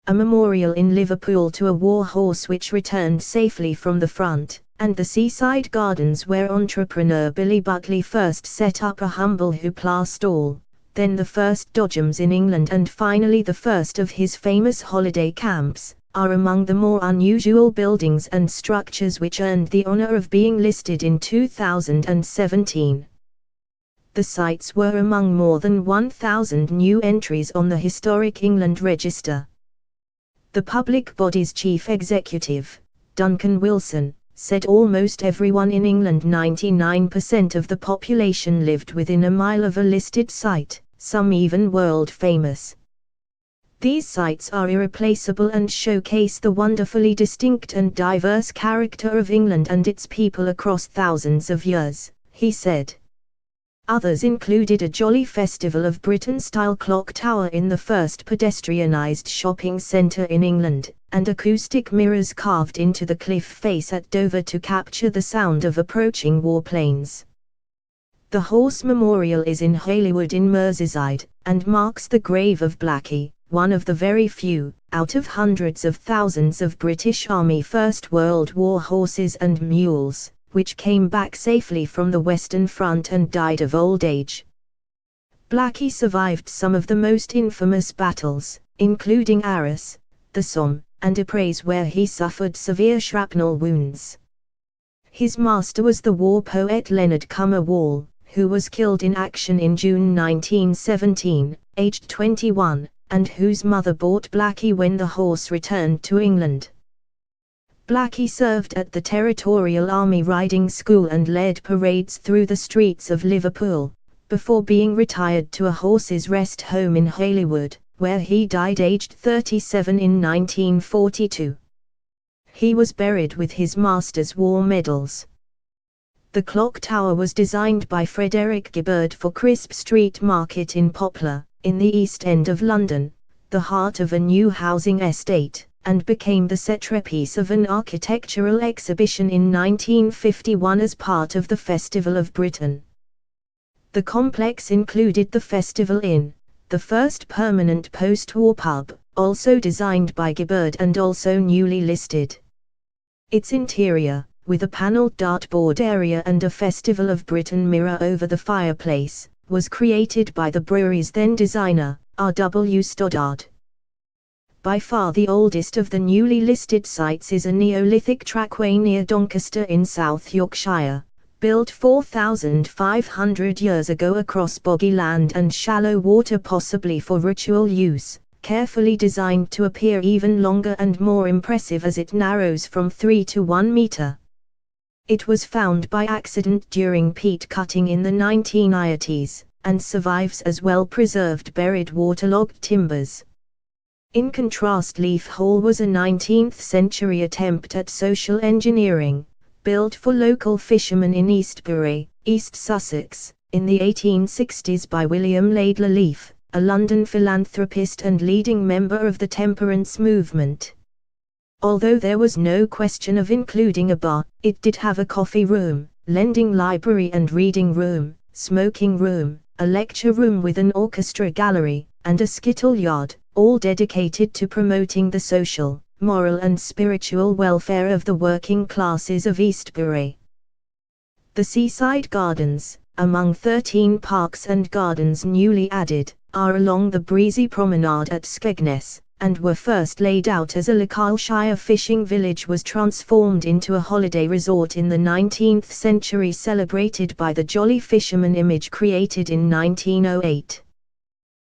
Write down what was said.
a memorial in Liverpool to a war horse which returned safely from the front, and the Seaside Gardens where entrepreneur Billy Buckley first set up a humble hoopla stall, then the first dodgems in England and finally the first of his famous holiday camps, are among the more unusual buildings and structures which earned the honor of being listed in 2017. The sites were among more than 1,000 new entries on the Historic England Register. The public body's chief executive, Duncan Wilson, said almost everyone in England, 99% of the population, lived within a mile of a listed site, some even world famous. These sites are irreplaceable and showcase the wonderfully distinct and diverse character of England and its people across thousands of years, he said. Others included a jolly Festival of Britain-style clock tower in the first pedestrianised shopping centre in England, and acoustic mirrors carved into the cliff face at Dover to capture the sound of approaching warplanes. The Horse Memorial is in Holywood in Merseyside, and marks the grave of Blackie, one of the very few, out of hundreds of thousands of British Army First World War horses and mules, which came back safely from the Western Front and died of old age. Blackie survived some of the most infamous battles, including Arras, the Somme, and Ypres, where he suffered severe shrapnel wounds. His master was the war poet Leonard Cummer Wall, who was killed in action in June 1917, aged 21, and whose mother bought Blackie when the horse returned to England. Blackie served at the Territorial Army Riding School and led parades through the streets of Liverpool, before being retired to a horse's rest home in Holywood, where he died aged 37 in 1942. He was buried with his master's war medals. The clock tower was designed by Frederick Gibbard for Crisp Street Market in Poplar, in the East End of London, the heart of a new housing estate, and became the centrepiece of an architectural exhibition in 1951 as part of the Festival of Britain. The complex included the Festival Inn, the first permanent post-war pub, also designed by Gibbard and also newly listed. Its interior, with a panelled dartboard area and a Festival of Britain mirror over the fireplace, was created by the brewery's then designer, R.W. Stoddard. By far the oldest of the newly listed sites is a Neolithic trackway near Doncaster in South Yorkshire, built 4,500 years ago across boggy land and shallow water, possibly for ritual use, carefully designed to appear even longer and more impressive as it narrows from 3 to 1 metre. It was found by accident during peat cutting in the 1980s, and survives as well-preserved buried waterlogged timbers. In contrast, Leith Hall was a 19th-century attempt at social engineering, built for local fishermen in Eastbury, East Sussex, in the 1860s by William Laidler Leith, a London philanthropist and leading member of the temperance movement. Although there was no question of including a bar, it did have a coffee room, lending library and reading room, smoking room, a lecture room with an orchestra gallery, and a skittle yard, all dedicated to promoting the social, moral and spiritual welfare of the working classes of Eastbury. The Seaside Gardens, among 13 parks and gardens newly added, are along the breezy promenade at Skegness, and were first laid out as a Leicestershire fishing village, was transformed into a holiday resort in the 19th century, celebrated by the Jolly Fisherman image created in 1908.